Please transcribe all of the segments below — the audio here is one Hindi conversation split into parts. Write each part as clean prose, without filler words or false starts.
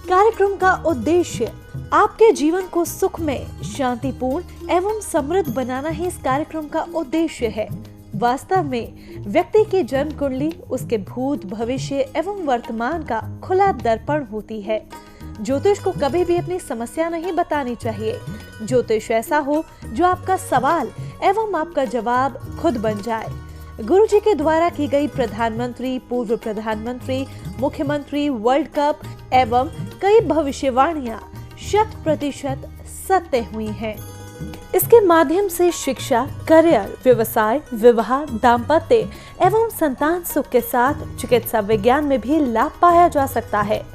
कार्यक्रम का उद्देश्य आपके जीवन को सुखमय, शांतिपूर्ण एवं समृद्ध बनाना ही इस कार्यक्रम का उद्देश्य है। वास्तव में व्यक्ति की जन्म कुंडली उसके भूत, भविष्य एवं वर्तमान का खुला दर्पण होती है। ज्योतिष को कभी भी अपनी समस्या नहीं बतानी चाहिए। ज्योतिष ऐसा हो जो आपका सवाल एवं आपका जवाब खुद बन जाए। गुरुजी के द्वारा की गई प्रधानमंत्री, पूर्व प्रधानमंत्री, मुख्यमंत्री, वर्ल्ड कप एवं कई भविष्यवाणियां 100% सत्य हुई हैं। इसके माध्यम से शिक्षा, करियर, व्यवसाय, विवाह, दाम्पत्य एवं संतान सुख के साथ चिकित्सा विज्ञान में भी लाभ पाया जा सकता है।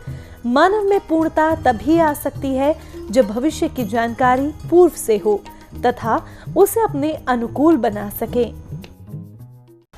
मानव में पूर्णता तभी आ सकती है जब भविष्य की जानकारी पूर्व से हो तथा उसे अपने अनुकूल बना सके।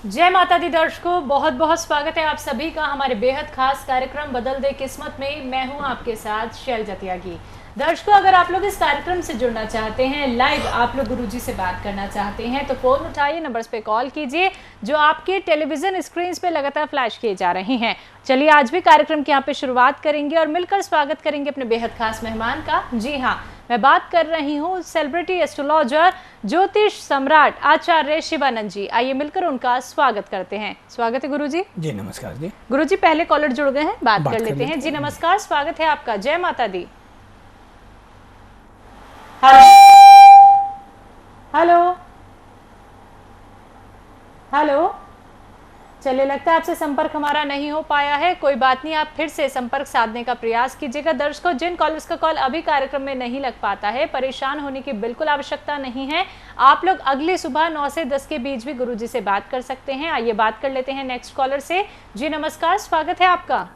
जय माता दी दर्शकों, बहुत बहुत स्वागत है आप सभी का हमारे बेहद खास कार्यक्रम बदल दे किस्मत में। मैं हूं आपके साथ शैलजा त्यागी। दर्शकों, अगर आप लोग इस कार्यक्रम से जुड़ना चाहते हैं, लाइव आप लोग गुरुजी से बात करना चाहते हैं तो फ़ोन उठाइए, नंबर्स पे कॉल कीजिए जो आपके टेलीविज़न स्क्रीन पे लगातार फ्लैश किए जा रहे हैं। चलिए आज भी कार्यक्रम की यहाँ पे शुरुआत करेंगे और मिलकर स्वागत करेंगे अपने बेहद खास मेहमान का। जी हाँ, मैं बात कर रही हूँ सेलिब्रिटी एस्ट्रोलॉजर, ज्योतिष सम्राट आचार्य शिवानंद जी। आइए मिलकर उनका स्वागत करते हैं। स्वागत है गुरुजी। जी नमस्कार जी। गुरुजी पहले कॉलर जुड़ गए हैं, बात कर लेते हैं। जी नमस्कार, स्वागत है आपका। जय माता दी। हेलो हेलो, चलिए लगता है आपसे संपर्क हमारा नहीं हो पाया है। कोई बात नहीं, आप फिर से संपर्क साधने का प्रयास कीजिएगा। दर्शकों, जिन कॉलर्स का कॉल अभी कार्यक्रम में नहीं लग पाता है, परेशान होने की बिल्कुल आवश्यकता नहीं है। आप लोग अगली सुबह 9 से 10 के बीच भी गुरुजी से बात कर सकते हैं। आइए बात कर लेते हैं नेक्स्ट कॉलर से। जी नमस्कार, स्वागत है आपका।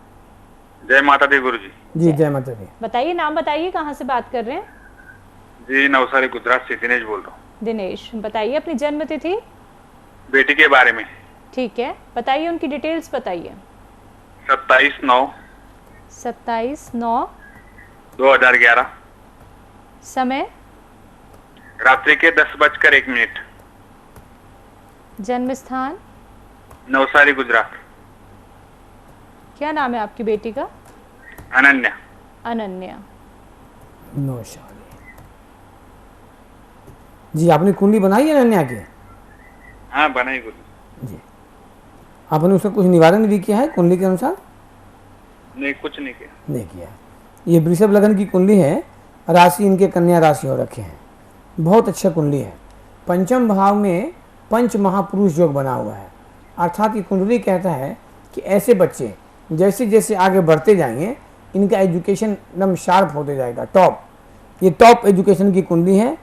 जय माता दी गुरुजी। जी जय माता दी। बताइए, नाम बताइए, कहाँ से बात कर रहे हैं? जी नवसारी गुजरात से दिनेश बोल रहा हूँ। दिनेश, बताइए अपनी जन्म तिथि। बेटी के बारे में। ठीक है, बताइए उनकी डिटेल्स बताइए। 27/9/2011। समय रात्रि के 10:01। जन्म स्थान नवसारी गुजरात। क्या नाम है आपकी बेटी का? अनन्या। अनन्या। नौशाली। जी आपने कुंडली बनाई है अनन्या की? हाँ बनाई गुरु जी। आपने उसका कुछ निवारण भी किया है कुंडली के अनुसार? नहीं, कुछ नहीं किया। नहीं किया। ये वृषभ लगन की कुंडली है, राशि इनके कन्या राशि हो रखे हैं। बहुत अच्छा कुंडली है। पंचम भाव में पंच महापुरुष योग बना हुआ है, अर्थात ये कुंडली कहता है कि ऐसे बच्चे जैसे जैसे आगे बढ़ते जाएंगे इनका एजुकेशन एकदम शार्प होते जाएगा, टॉप। ये टॉप एजुकेशन की कुंडली है।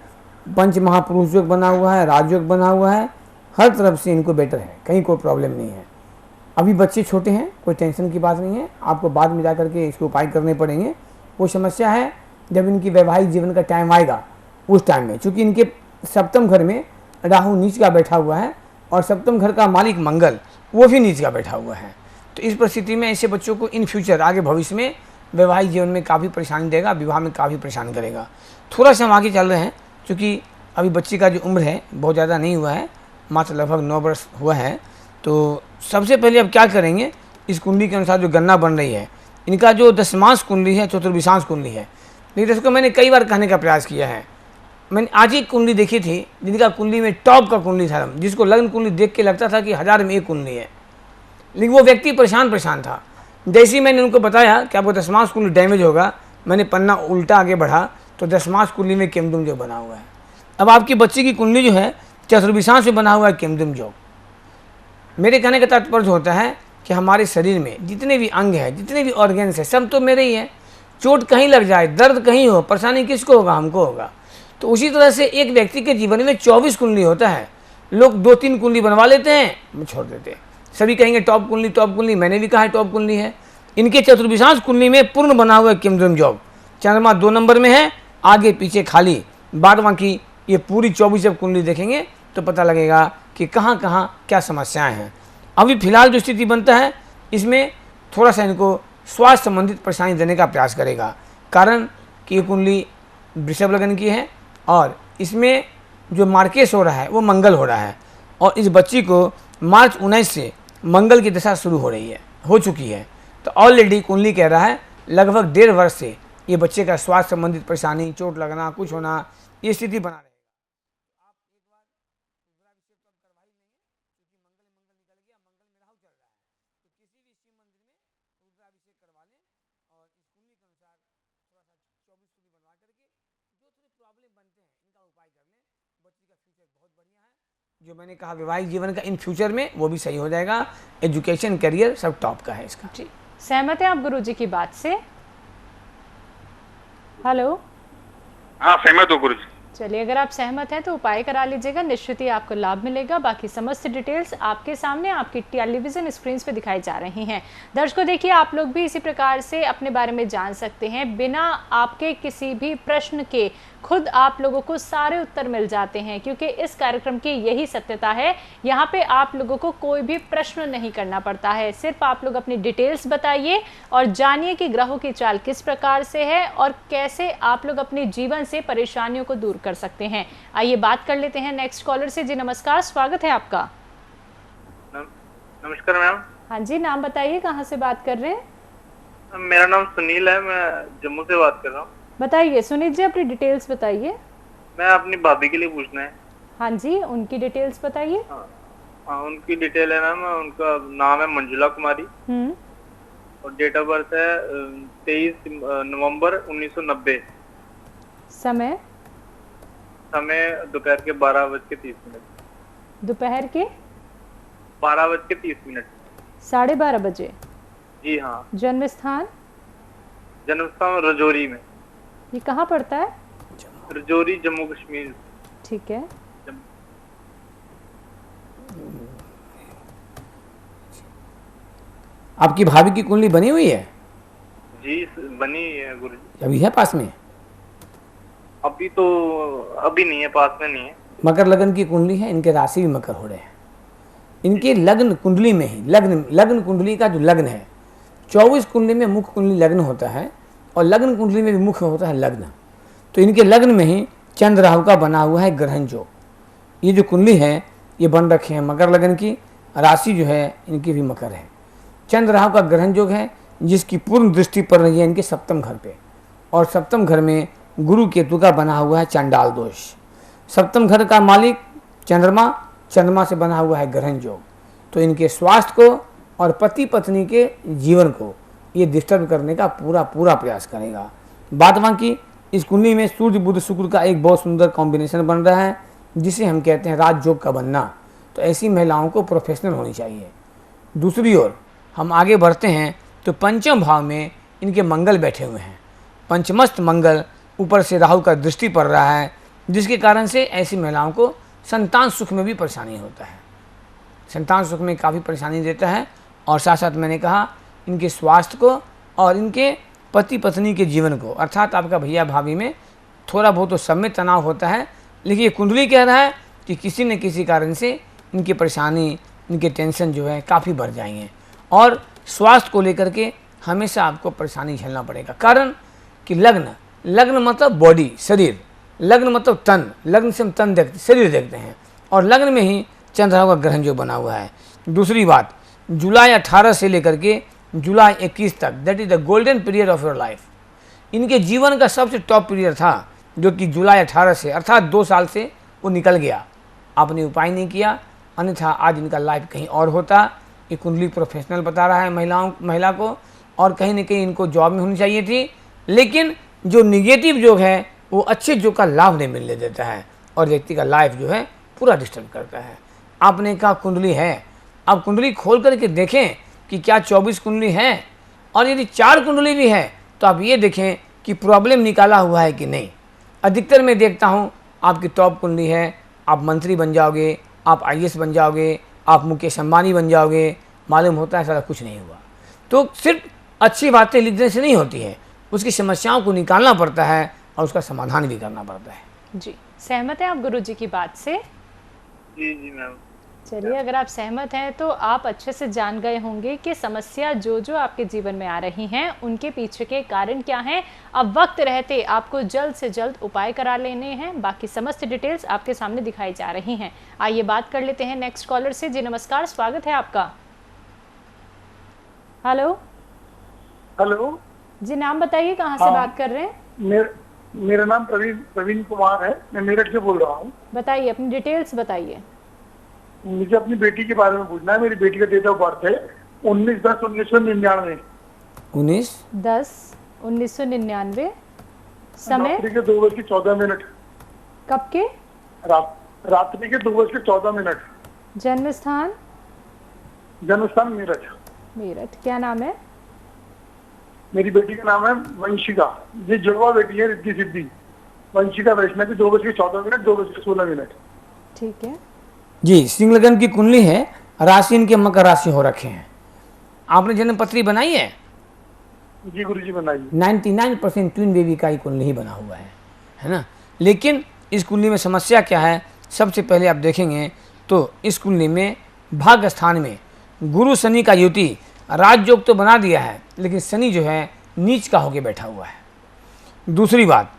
पंच महापुरुष योग बना हुआ है, राजयोग बना हुआ है, हर तरफ से इनको बेटर है, कहीं कोई प्रॉब्लम नहीं है। अभी बच्चे छोटे हैं, कोई टेंशन की बात नहीं है। आपको बाद में जा करके इसके उपाय करने पड़ेंगे। वो समस्या है जब इनकी वैवाहिक जीवन का टाइम आएगा उस टाइम में, चूँकि इनके सप्तम घर में राहु नीच का बैठा हुआ है और सप्तम घर का मालिक मंगल वो भी नीच का बैठा हुआ है। तो इस परिस्थिति में ऐसे बच्चों को इन फ्यूचर आगे भविष्य में वैवाहिक जीवन में काफ़ी परेशानी देगा, विवाह में काफ़ी परेशान करेगा। थोड़ा सा हम आगे चल रहे हैं, क्योंकि अभी बच्चे का जो उम्र है बहुत ज़्यादा नहीं हुआ है, मात्र लगभग 9 वर्ष हुआ है। तो सबसे पहले अब क्या करेंगे, इस कुंडली के अनुसार जो गणना बन रही है, इनका जो दशमांश कुंडली है, चतुर्विशांश कुंडली है। लेकिन इसको मैंने कई बार कहने का प्रयास किया है। मैंने आज एक कुंडली देखी थी जिनका कुंडली में टॉप का कुंडली था, जिसको लग्न कुंडली देख के लगता था कि 1000 में एक कुंडली है, लेकिन वो व्यक्ति परेशान था। जैसे ही मैंने उनको बताया कि आपको दशमांश कुंडली डैमेज होगा, मैंने पन्ना उल्टा आगे बढ़ा तो दशमांश कुंडली में केमदुम जो बना हुआ है। अब आपकी बच्ची की कुंडली जो है चतुर्विशांश में बना हुआ है केमदुम योग। मेरे कहने का तात्पर्य होता है कि हमारे शरीर में जितने भी अंग हैं, जितने भी ऑर्गेन्स हैं, सब तो मेरे ही हैं। चोट कहीं लग जाए, दर्द कहीं हो, परेशानी किसको होगा? हमको होगा। तो उसी तरह से एक व्यक्ति के जीवन में 24 कुंडली होता है। लोग 2-3 कुंडली बनवा लेते हैं, छोड़ देते हैं। सभी कहेंगे टॉप कुंडली, टॉप कुंडली। मैंने भी कहा है टॉप कुंडली है। इनके चतुर्विशांश कुंडली में पूर्ण बना हुआ है केमदुम योग। चंद्रमा 2 नंबर में है, आगे पीछे खाली। बाद बाकी ये पूरी 24 जब कुंडली देखेंगे तो पता लगेगा कि कहाँ कहाँ क्या समस्याएं हैं। अभी फिलहाल जो स्थिति बनता है इसमें थोड़ा सा इनको स्वास्थ्य संबंधित परेशानी देने का प्रयास करेगा, कारण कि ये कुंडली वृषभ लगन की है और इसमें जो मार्केश हो रहा है वो मंगल हो रहा है। और इस बच्ची को मार्च 19 से मंगल की दशा शुरू हो रही है, हो चुकी है। तो ऑलरेडी कुंडली कह रहा है लगभग 1.5 वर्ष से ये बच्चे का स्वास्थ्य संबंधित परेशानी, चोट लगना, कुछ होना, ये स्थिति बना रहेगा। जो मैंने कहा वैवाहिक जीवन का इन फ्यूचर में वो भी सही हो जाएगा। एजुकेशन, करियर सब टॉप का है इसका। जी, सहमत है आप गुरुजी की बात से? हेलो। हाँ सहमत हूँ गुरुजी। चलिए, अगर आप सहमत हैं तो उपाय करा लीजिएगा, निश्चित ही आपको लाभ मिलेगा। बाकी समस्त डिटेल्स आपके सामने आपकी टेलीविजन स्क्रीन पे दिखाई जा रही हैं। दर्शकों देखिए, आप लोग भी इसी प्रकार से अपने बारे में जान सकते हैं, बिना आपके किसी भी प्रश्न के खुद आप लोगों को सारे उत्तर मिल जाते हैं, क्योंकि इस कार्यक्रम की यही सत्यता है। यहाँ पे आप लोगों को कोई भी प्रश्न नहीं करना पड़ता है, सिर्फ आप लोग अपनी डिटेल्स बताइए और जानिए कि ग्रहों की चाल किस प्रकार से है और कैसे आप लोग अपने जीवन से परेशानियों को दूर कर सकते हैं। आइए बात कर लेते हैं नेक्स्ट कॉलर से। जी नमस्कार, स्वागत है आपका। नमस्कार मैम। हाँ जी, नाम बताइए, कहाँ से बात कर रहे हैं? मेरा नाम सुनील है, मैं जम्मू से बात कर रहा हूँ। बताइए सुनील जी, अपनी डिटेल्स बताइए। मैं अपनी भाभी के लिए पूछना है। हाँ जी, उनकी डिटेल्स बताइए। हाँ, उनकी डिटेल है ना, उनका नाम है मंजुला कुमारी और डेट ऑफ बर्थ है 23 नवंबर 1990। समय दोपहर के 12:30। दोपहर के 12:30। 12:30 बजे। जी हाँ। जन्म स्थान रजौरी में। ये कहाँ पड़ता है? रजौरी, जम्मू कश्मीर। ठीक है। आपकी भाभी की कुंडली बनी हुई है? जी बनी है गुरुजी। अभी है पास में? अभी नहीं है, पास में नहीं है। मकर लगन की कुंडली है, इनके राशि भी मकर हो रहे हैं। इनके लग्न कुंडली में ही लग्न कुंडली का जो लग्न है, 24 कुंडली में मुख्य कुंडली लग्न होता है और लग्न कुंडली में भी मुख्य होता है लग्न। तो इनके लग्न में ही चंद्र राहु का बना हुआ है ग्रहण जो ये जो कुंडली है ये बन रखे हैं मकर लगन की। राशि जो है इनकी भी मकर है। चंद्र राहु का ग्रहण योग है जिसकी पूर्ण दृष्टि पड़ रही है इनके सप्तम घर पे, और सप्तम घर में गुरु केतु का बना हुआ है चंडाल दोष। सप्तम घर का मालिक चंद्रमा से बना हुआ है ग्रहण योग। तो इनके स्वास्थ्य को और पति पत्नी के जीवन को ये डिस्टर्ब करने का पूरा प्रयास करेगा। बात वहाँ की इस कुंडली में सूर्य बुध शुक्र का एक बहुत सुंदर कॉम्बिनेशन बन रहा है जिसे हम कहते हैं राजयोग का बनना। तो ऐसी महिलाओं को प्रोफेशनल होनी चाहिए। दूसरी ओर हम आगे बढ़ते हैं तो पंचम भाव में इनके मंगल बैठे हुए हैं। पंचमस्त मंगल, ऊपर से राहु का दृष्टि पड़ रहा है जिसके कारण से ऐसी महिलाओं को संतान सुख में भी परेशानी होता है। संतान सुख में काफ़ी परेशानी देता है और साथ साथ मैंने कहा इनके स्वास्थ्य को और इनके पति पत्नी के जीवन को, अर्थात आपका भैया भाभी में थोड़ा बहुत तो सब में तनाव होता है। लेकिन ये कुंडली कह रहा है कि किसी न किसी कारण से इनकी परेशानी, इनके टेंशन जो है काफ़ी बढ़ जाएंगे और स्वास्थ्य को लेकर के हमेशा आपको परेशानी झेलना पड़ेगा। कारण कि लग्न मतलब बॉडी, शरीर, लग्न मतलब तन, लग्न से हम तन देखते, शरीर देखते हैं, और लग्न में ही चंद्र राहु का ग्रहण जो बना हुआ है। दूसरी बात, जुलाई 18 से लेकर के जुलाई 21 तक, that is the golden period of your life. इनके जीवन का सबसे टॉप पीरियड था जो कि जुलाई 18 से, अर्थात 2 साल से वो निकल गया। आपने उपाय नहीं किया, अन्यथा आज इनका लाइफ कहीं और होता। ये कुंडली प्रोफेशनल बता रहा है महिला को, और कहीं ना कहीं इनको जॉब में होनी चाहिए थी, लेकिन जो निगेटिव योग है वो अच्छे योग का लाभ नहीं मिलने देता है और व्यक्ति का लाइफ जो है पूरा डिस्टर्ब करता है। आपने कहा कुंडली है, आप कुंडली खोल करके देखें कि क्या 24 कुंडली है, और यदि 4 कुंडली भी है तो आप ये देखें कि प्रॉब्लम निकाला हुआ है कि नहीं। अधिकतर मैं देखता हूँ आपकी टॉप कुंडली है, आप मंत्री बन जाओगे, आप IAS बन जाओगे, आप मुकेश अंबानी बन जाओगे, मालूम होता है सारा कुछ नहीं हुआ। तो सिर्फ अच्छी बातें लिखने से नहीं होती है, उसकी समस्याओं को निकालना पड़ता है और उसका समाधान भी करना पड़ता है। जी, सहमत हैं आप गुरुजी की बात से? जी मैम। चलिए, अगर आप सहमत हैं तो आप अच्छे से जान गए होंगे कि समस्या जो आपके जीवन में आ रही हैं उनके पीछे के कारण क्या हैं। अब वक्त रहते आपको जल्द से जल्द उपाय करा लेने हैं। बाकी समस्त डिटेल्स आपके सामने दिखाई जा रही हैं। आइए बात कर लेते हैं नेक्स्ट कॉलर से। जी नमस्कार, स्वागत है आपका। हेलो। जी नाम बताइए, कहाँ से हाँ। बात कर रहे हैं? मेरा नाम प्रवीण कुमार है, मैं मेरठ से बोल रहा हूँ। बताइए, अपनी डिटेल्स बताइए। मुझे अपनी बेटी के बारे में पूछना है। मेरी बेटी का डेट ऑफ बर्थ है 19/10/1999। 19/10/1999। समय रात्रि के 2:14। कब के? रात्रि के 2:14। जन्म स्थान? जन्म स्थान मेरठ। मेरठ। क्या नाम है? मेरी बेटी का नाम है वंशिका। ये जुड़वा बेटी है, रिद्धि सिद्धि। वंशिका वैष्णवी। 2:14, 2:16। ठीक है। जी, सिंह लगन की कुंडली है, राशि इनके मकर राशि हो रखे हैं। आपने जन्म पत्री बनाई है? जी गुरुजी बनाइए। 99% ट्विन बेबी का ही कुंडली ही बना हुआ है ना। लेकिन इस कुंडली में समस्या क्या है, सबसे पहले आप देखेंगे तो इस कुंडली में भाग्य स्थान में गुरु शनि का युति राजयोग तो बना दिया है, लेकिन शनि जो है नीच का होके बैठा हुआ है। दूसरी बात,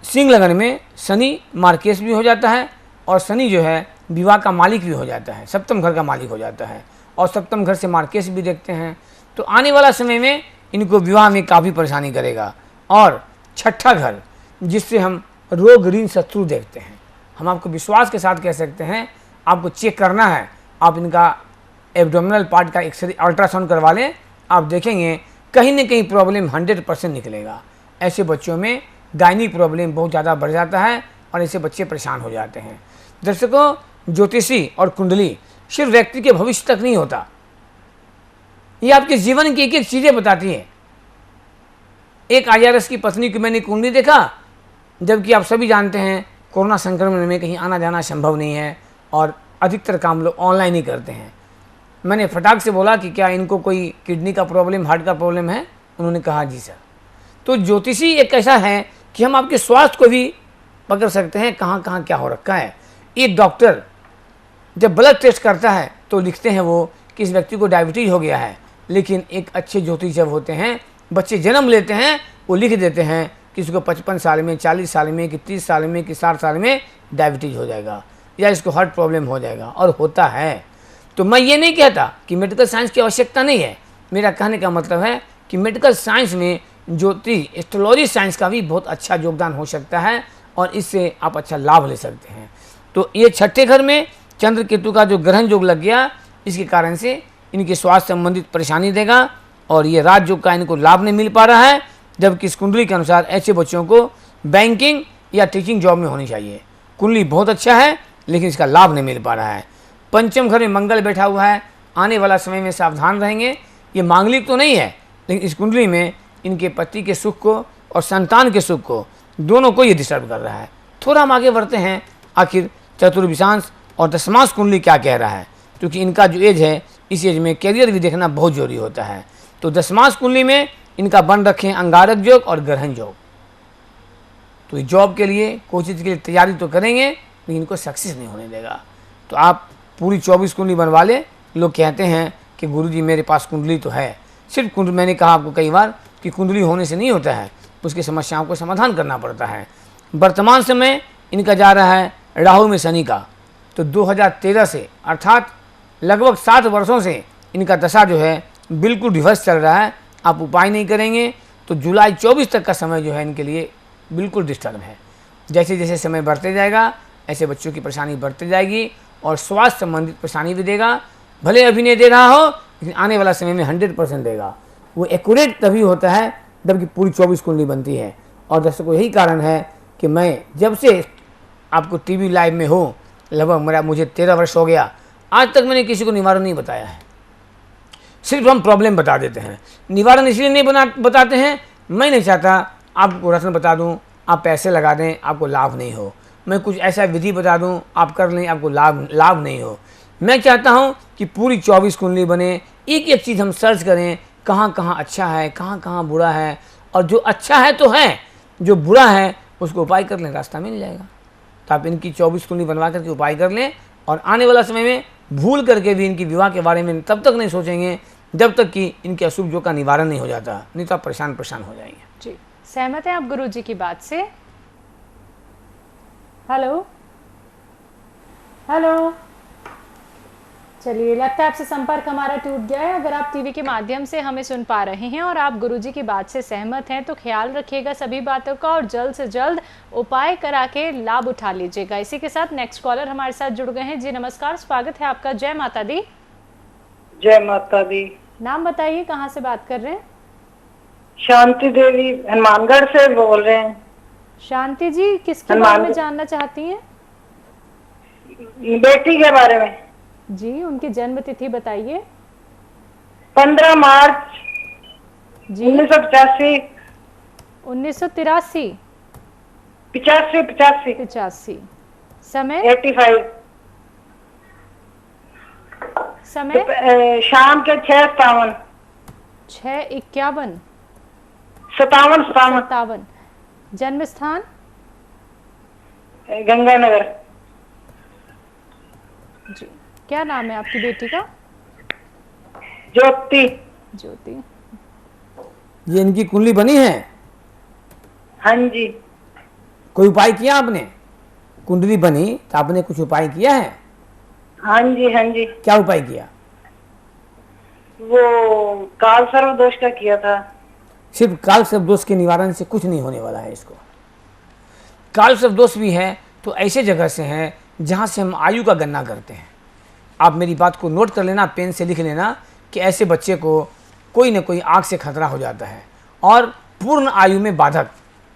सिंह लगन में शनि मार्केश भी हो जाता है और शनि जो है विवाह का मालिक भी हो जाता है, सप्तम घर का मालिक हो जाता है और सप्तम घर से मार्केश भी देखते हैं। तो आने वाला समय में इनको विवाह में काफ़ी परेशानी करेगा। और छठा घर जिससे हम रोग ऋण शत्रु देखते हैं, हम आपको विश्वास के साथ कह सकते हैं, आपको चेक करना है, आप इनका एब्डोमिनल पार्ट का एक्सरे अल्ट्रासाउंड करवा लें, आप देखेंगे कहीं ना कहीं प्रॉब्लम 100% निकलेगा। ऐसे बच्चों में गायनिक प्रॉब्लम बहुत ज़्यादा बढ़ जाता है और ऐसे बच्चे परेशान हो जाते हैं। दर्शकों, ज्योतिषी और कुंडली सिर्फ व्यक्ति के भविष्य तक नहीं होता, ये आपके जीवन की एक एक चीज़ें बताती हैं। एक IRS की पत्नी की मैंने कुंडली देखा, जबकि आप सभी जानते हैं कोरोना संक्रमण में कहीं आना जाना संभव नहीं है और अधिकतर काम लोग ऑनलाइन ही करते हैं। मैंने फटाक से बोला कि क्या इनको कोई किडनी का प्रॉब्लम, हार्ट का प्रॉब्लम है? उन्होंने कहा जी सर। तो ज्योतिषी एक ऐसा है कि हम आपके स्वास्थ्य को भी पकड़ सकते हैं, कहाँ कहाँ क्या हो रखा है। एक डॉक्टर जब ब्लड टेस्ट करता है तो लिखते हैं वो कि इस व्यक्ति को डायबिटीज हो गया है, लेकिन एक अच्छे ज्योतिष जब होते हैं, बच्चे जन्म लेते हैं, वो लिख देते हैं कि इसको 55 साल में, 40 साल में, कि 30 साल में, कि 60 साल में डायबिटीज हो जाएगा या इसको हार्ट प्रॉब्लम हो जाएगा, और होता है। तो मैं ये नहीं कहता कि मेडिकल साइंस की आवश्यकता नहीं है, मेरा कहने का मतलब है कि मेडिकल साइंस में ज्योतिष, एस्ट्रोलॉजी साइंस का भी बहुत अच्छा योगदान हो सकता है और इससे आप अच्छा लाभ ले सकते हैं। तो ये छठे घर में चंद्र केतु का जो ग्रहण योग लग गया, इसके कारण से इनके स्वास्थ्य संबंधित परेशानी देगा और ये राजयोग का इनको लाभ नहीं मिल पा रहा है। जबकि इस कुंडली के अनुसार ऐसे बच्चों को बैंकिंग या टीचिंग जॉब में होनी चाहिए। कुंडली बहुत अच्छा है लेकिन इसका लाभ नहीं मिल पा रहा है। पंचम घर में मंगल बैठा हुआ है, आने वाला समय में सावधान रहेंगे। ये मांगलिक तो नहीं है, लेकिन इस कुंडली में इनके पति के सुख को और संतान के सुख को, दोनों को ये डिस्टर्ब कर रहा है। थोड़ा हम आगे बढ़ते हैं, आखिर चतुर्विशांश और दशमांश कुंडली क्या कह रहा है, क्योंकि इनका जो एज है, इस एज में कैरियर भी देखना बहुत जरूरी होता है। तो दशमांश कुंडली में इनका बन रखे हैं अंगारक योग और ग्रहण योग। तो जॉब के लिए, कोई चीज़ के लिए तैयारी तो करेंगे लेकिन इनको सक्सेस नहीं होने देगा। तो आप पूरी 24 कुंडली बनवा ले। लोग कहते हैं कि गुरुजी मेरे पास कुंडली तो है, सिर्फ कुंडली, मैंने कहा आपको कई बार कि कुंडली होने से नहीं होता है, उसकी समस्याओं को समाधान करना पड़ता है। वर्तमान समय इनका जा रहा है राहु में शनि का, तो 2013 से अर्थात लगभग 7 वर्षों से इनका दशा जो है बिल्कुल रिवर्स चल रहा है। आप उपाय नहीं करेंगे तो जुलाई 24 तक का समय जो है इनके लिए बिल्कुल डिस्टर्ब है। जैसे जैसे समय बढ़ते जाएगा ऐसे बच्चों की परेशानी बढ़ती जाएगी और स्वास्थ्य संबंधित परेशानी भी देगा। भले अभी नहीं दे रहा हो, लेकिन आने वाला समय में 100% देगा। वो एक्यूरेट तभी होता है जबकि पूरी 24 कुंडली बनती है। और दर्शकों, यही कारण है कि मैं जब से आपको टीवी लाइव में हूँ, लगभग मुझे 13 वर्ष हो गया, आज तक मैंने किसी को निवारण नहीं बताया है। सिर्फ हम प्रॉब्लम बता देते हैं, निवारण इसलिए नहीं बताते हैं, मैं नहीं चाहता आपको रत्न बता दूं, आप पैसे लगा दें, आपको लाभ नहीं हो। मैं कुछ ऐसा विधि बता दूं, आप कर लें, आपको लाभ नहीं हो। मैं चाहता हूं कि पूरी 24 कुंडली बने, एक एक चीज़ हम सर्च करें, कहाँ कहाँ अच्छा है, कहाँ कहाँ बुरा है, और जो अच्छा है तो है, जो बुरा है उसको उपाय कर लें, रास्ता मिल जाएगा। तो आप इनकी 24 कुंडली बनवा करके उपाय कर लें और आने वाला समय में भूल करके भी इनकी विवाह के बारे में तब तक नहीं सोचेंगे जब तक कि इनके अशुभ जो का निवारण नहीं हो जाता, नहीं तो आप परेशान हो जाएंगे। जी, सहमत हैं आप गुरुजी की बात से? हेलो हेलो चलिए, लगता है आपसे संपर्क हमारा टूट गया है। अगर आप टीवी के माध्यम से हमें सुन पा रहे हैं और आप गुरुजी की बात से सहमत हैं तो ख्याल रखिएगा सभी बातों का और जल्द से जल्द उपाय करा के लाभ उठा लीजिएगा। इसी के साथ नेक्स्ट कॉलर हमारे साथ जुड़ गए हैं। जी नमस्कार, स्वागत है आपका। जय माता दी। जय माता दी। नाम बताइए, कहाँ से बात कर रहे हैं? शांति देवी, हनुमानगढ़ से बोल रहे हैं। शांति जी, किसके बारे में जानना चाहती हैं? बेटी के बारे में जी, उनकी जन्म तिथि बताइए। 15 मार्च जी 1985। 1983। 85। समय 85। समय शाम के 6:57। 6:51। 57। 57। जन्म स्थान गंगानगर। जी, क्या नाम है आपकी बेटी का? ज्योति। ज्योति। ये इनकी कुंडली बनी है? हाँ जी। कोई उपाय किया आपने? कुंडली बनी तो आपने कुछ उपाय किया है? हाँ जी, हाँ जी। क्या उपाय किया? वो काल सर्व दोष का किया था। सिर्फ काल सर्प दोष के निवारण से कुछ नहीं होने वाला है। इसको काल सर्प दोष भी है तो ऐसे जगह से है जहाँ से हम आयु का गणना करते हैं। आप मेरी बात को नोट कर लेना, पेन से लिख लेना कि ऐसे बच्चे को कोई न कोई आग से खतरा हो जाता है और पूर्ण आयु में बाधक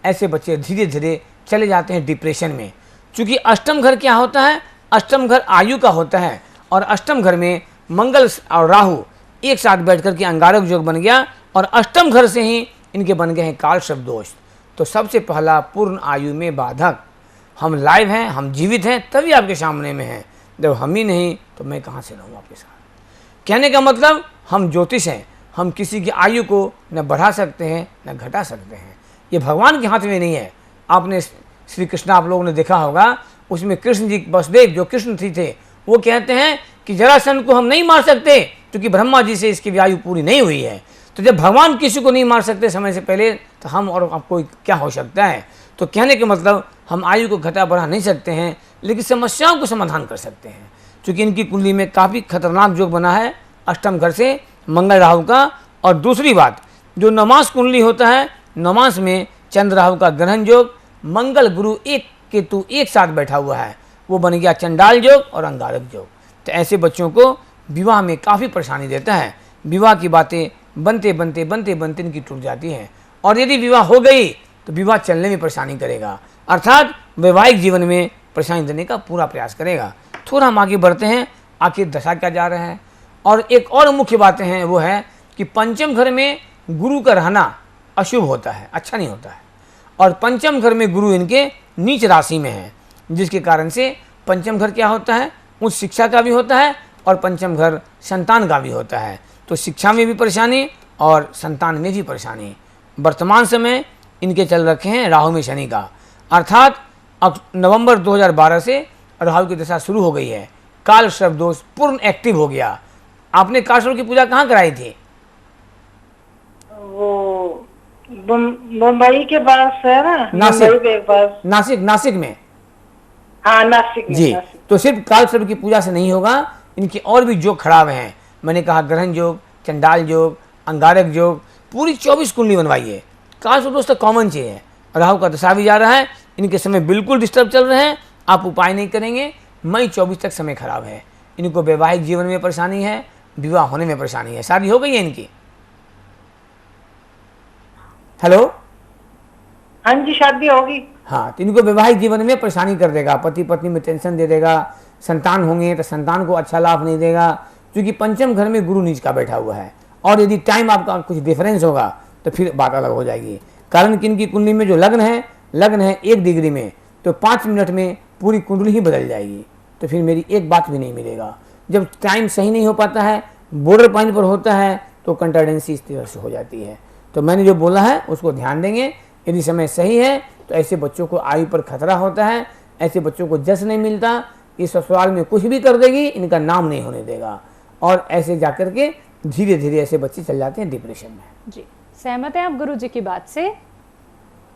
ऐसे बच्चे धीरे धीरे चले जाते हैं डिप्रेशन में। चूँकि अष्टम घर क्या होता है? अष्टम घर आयु का होता है और अष्टम घर में मंगल और राहु एक साथ बैठ कर के अंगारक योग बन गया और अष्टम घर से ही इनके बन गए हैं काल सर्प दोष। तो सबसे पहला पूर्ण आयु में बाधक, हम लाइव हैं, हम जीवित हैं तभी आपके सामने में हैं। जब हम ही नहीं तो मैं कहाँ से रहूँ आपके साथ? कहने का मतलब हम ज्योतिष हैं, हम किसी की आयु को न बढ़ा सकते हैं न घटा सकते हैं। ये भगवान के हाथ में नहीं है। आपने श्री कृष्ण आप लोगों ने देखा होगा, उसमें कृष्ण जी वसुदेव जो कृष्ण थे वो कहते हैं कि जरासंध को हम नहीं मार सकते क्योंकि ब्रह्मा जी से इसकी आयु पूरी नहीं हुई है। तो जब भगवान किसी को नहीं मार सकते समय से पहले तो हम और आपको क्या हो सकता है? तो कहने के मतलब हम आयु को घटा बढ़ा नहीं सकते हैं लेकिन समस्याओं को समाधान कर सकते हैं। क्योंकि इनकी कुंडली में काफ़ी खतरनाक योग बना है अष्टम घर से मंगल राहु का। और दूसरी बात, जो नमास कुंडली होता है, नमास में चंद्र राहु का ग्रहण योग, मंगल गुरु एक केतु एक साथ बैठा हुआ है, वो बन गया चंडाल योग और अंगारक योग। तो ऐसे बच्चों को विवाह में काफ़ी परेशानी देता है। विवाह की बातें बनते बनते बनते बनते इनकी टूट जाती हैं और यदि विवाह हो गई तो विवाह चलने में परेशानी करेगा, अर्थात वैवाहिक जीवन में परेशानी देने का पूरा प्रयास करेगा। थोड़ा हम आगे बढ़ते हैं, आखिर दशा क्या जा रहा है। और एक और मुख्य बातें हैं वो है कि पंचम घर में गुरु का रहना अशुभ होता है, अच्छा नहीं होता है। और पंचम घर में गुरु इनके नीच राशि में है, जिसके कारण से पंचम घर क्या होता है? उच्च शिक्षा का भी होता है और पंचम घर संतान का भी होता है। तो शिक्षा में भी परेशानी और संतान में भी परेशानी। वर्तमान समय इनके चल रखे हैं राहु में शनि का, अर्थात नवंबर 2012 से राहु की दशा शुरू हो गई है। काल सर्प दोष पूर्ण एक्टिव हो गया। आपने काल सर्प की पूजा कहाँ कराई थी? वो मुंबई के पास है ना, नासिक। मुंबई के पास। नासिक में। हाँ, नासिक में। जी, नासिक। तो सिर्फ काल सर्प की पूजा से नहीं होगा, इनके और भी योग खराब हैं। मैंने कहा ग्रहण योग, चंडाल योग, अंगारक योग, पूरी 24 कुंडली बनवाइए। काल सर्प दोष तो कॉमन चीज़ है। राहु का दशा भी जा रहा है, इनके समय बिल्कुल डिस्टर्ब चल रहे हैं। आप उपाय नहीं करेंगे, मई 24 तक समय खराब है। इनको वैवाहिक जीवन में परेशानी है, विवाह होने में परेशानी है। शादी हो गई है इनकी? हेलो, हाँ जी, शादी होगी। हाँ, तो इनको वैवाहिक जीवन में परेशानी कर देगा, पति पत्नी में टेंशन दे देगा। संतान होंगे तो संतान को अच्छा लाभ नहीं देगा क्योंकि पंचम घर में गुरु नीच का बैठा हुआ है। और यदि टाइम आपका कुछ डिफरेंस होगा तो फिर बात अलग हो जाएगी। कारण कि इनकी कुंडली में जो लग्न है 1 डिग्री में, तो 5 मिनट में पूरी कुंडली ही बदल जाएगी। तो फिर मेरी एक बात भी नहीं मिलेगा। जब टाइम सही नहीं हो पाता है, बॉर्डर पॉइंट पर होता है, तो कंट्राडेंसी इस तरह से हो जाती है। तो मैंने जो बोला है उसको ध्यान देंगे। यदि समय सही है तो ऐसे बच्चों को आयु पर खतरा होता है, ऐसे बच्चों को जस नहीं मिलता। इस ससुराल में कुछ भी कर देगी, इनका नाम नहीं होने देगा। और ऐसे जाकर के धीरे धीरे ऐसे बच्चे चल जाते हैं डिप्रेशन में। जी, सहमत हैं आप गुरु जी की बात से?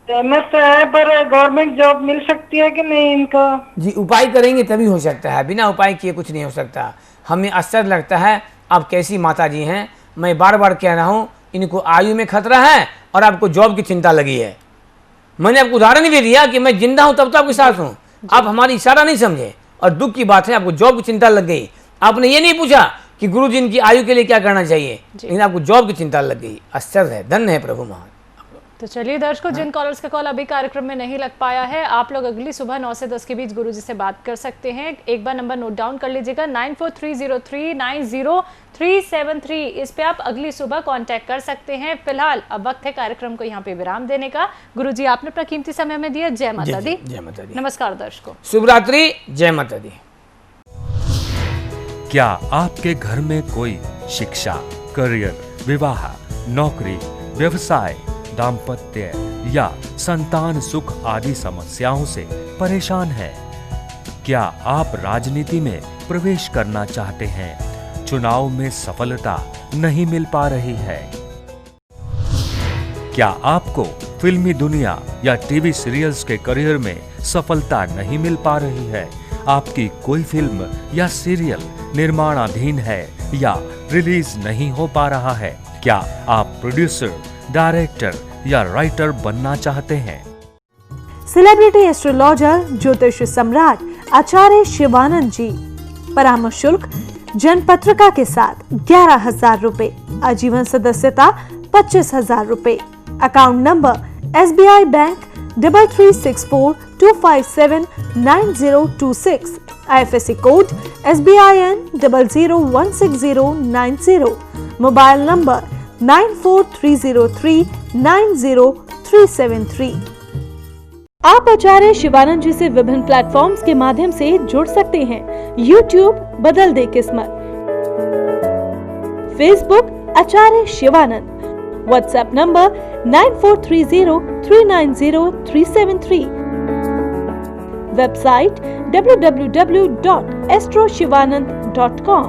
सहमत है, पर गवर्नमेंट जॉब मिल सकती है कि नहीं इनको? जी, उपाय करेंगे तभी हो सकता है, बिना उपाय किए कुछ नहीं हो सकता। हमें आश्चर्य लगता है आप कैसी माता जी हैं। मैं बार बार कह रहा हूँ, इनको आयु में खतरा है और आपको जॉब की चिंता लगी है। मैंने आपको उदाहरण भी दिया कि मैं जिंदा हूं तब तो आपके साथ हूं, आप हमारी इशारा नहीं समझे। और दुख की बात है आपको जॉब की चिंता लग गई। आपने ये नहीं पूछा कि गुरु जी इनकी आयु के लिए क्या करना चाहिए, लेकिन आपको जॉब की चिंता लग गई। आश्चर्य है, धन्य है प्रभु महान। तो चलिए दर्शकों, जिन कॉलर्स का कॉल अभी कार्यक्रम में नहीं लग पाया है, आप लोग अगली सुबह 9 से 10 के बीच गुरुजी से बात कर सकते हैं। एक बार नंबर नोट डाउन कर लीजिएगा, 9430390373। इस पे आप अगली सुबह कांटेक्ट कर सकते हैं। फिलहाल अब वक्त है कार्यक्रम को यहाँ पे विराम देने का। गुरुजी आपने अपना कीमती समय में दिया। जय माता दी। जय माता दी। नमस्कार दर्शकों, शुभ रात्रि। जय माता दी। क्या आपके घर में कोई शिक्षा, करियर, विवाह, नौकरी, व्यवसाय, दाम्पत्य या संतान सुख आदि समस्याओं से परेशान है? क्या आप राजनीति में प्रवेश करना चाहते हैं? चुनाव में सफलता नहीं मिल पा रही है? क्या आपको फिल्मी दुनिया या टीवी सीरियल्स के करियर में सफलता नहीं मिल पा रही है? आपकी कोई फिल्म या सीरियल निर्माणाधीन है या रिलीज नहीं हो पा रहा है? क्या आप प्रोड्यूसर, डायरेक्टर या राइटर बनना चाहते हैं? सेलिब्रिटी एस्ट्रोलॉजर ज्योतिष सम्राट आचार्य शिवानंद जी। परामर्श शुल्क जनपत्रिका के साथ 11,000 रुपए, आजीवन सदस्यता 25,000 रुपए। Account number SBI bank 336425799026। IFSC code SBIN 0016090। Mobile number 9430390373। आप आचार्य शिवानंद जी से विभिन्न प्लेटफॉर्म्स के माध्यम से जुड़ सकते हैं। YouTube बदल दे किस्मत, Facebook Acharya Shivanand, WhatsApp number 9430390373, website www.astroshivanand.com।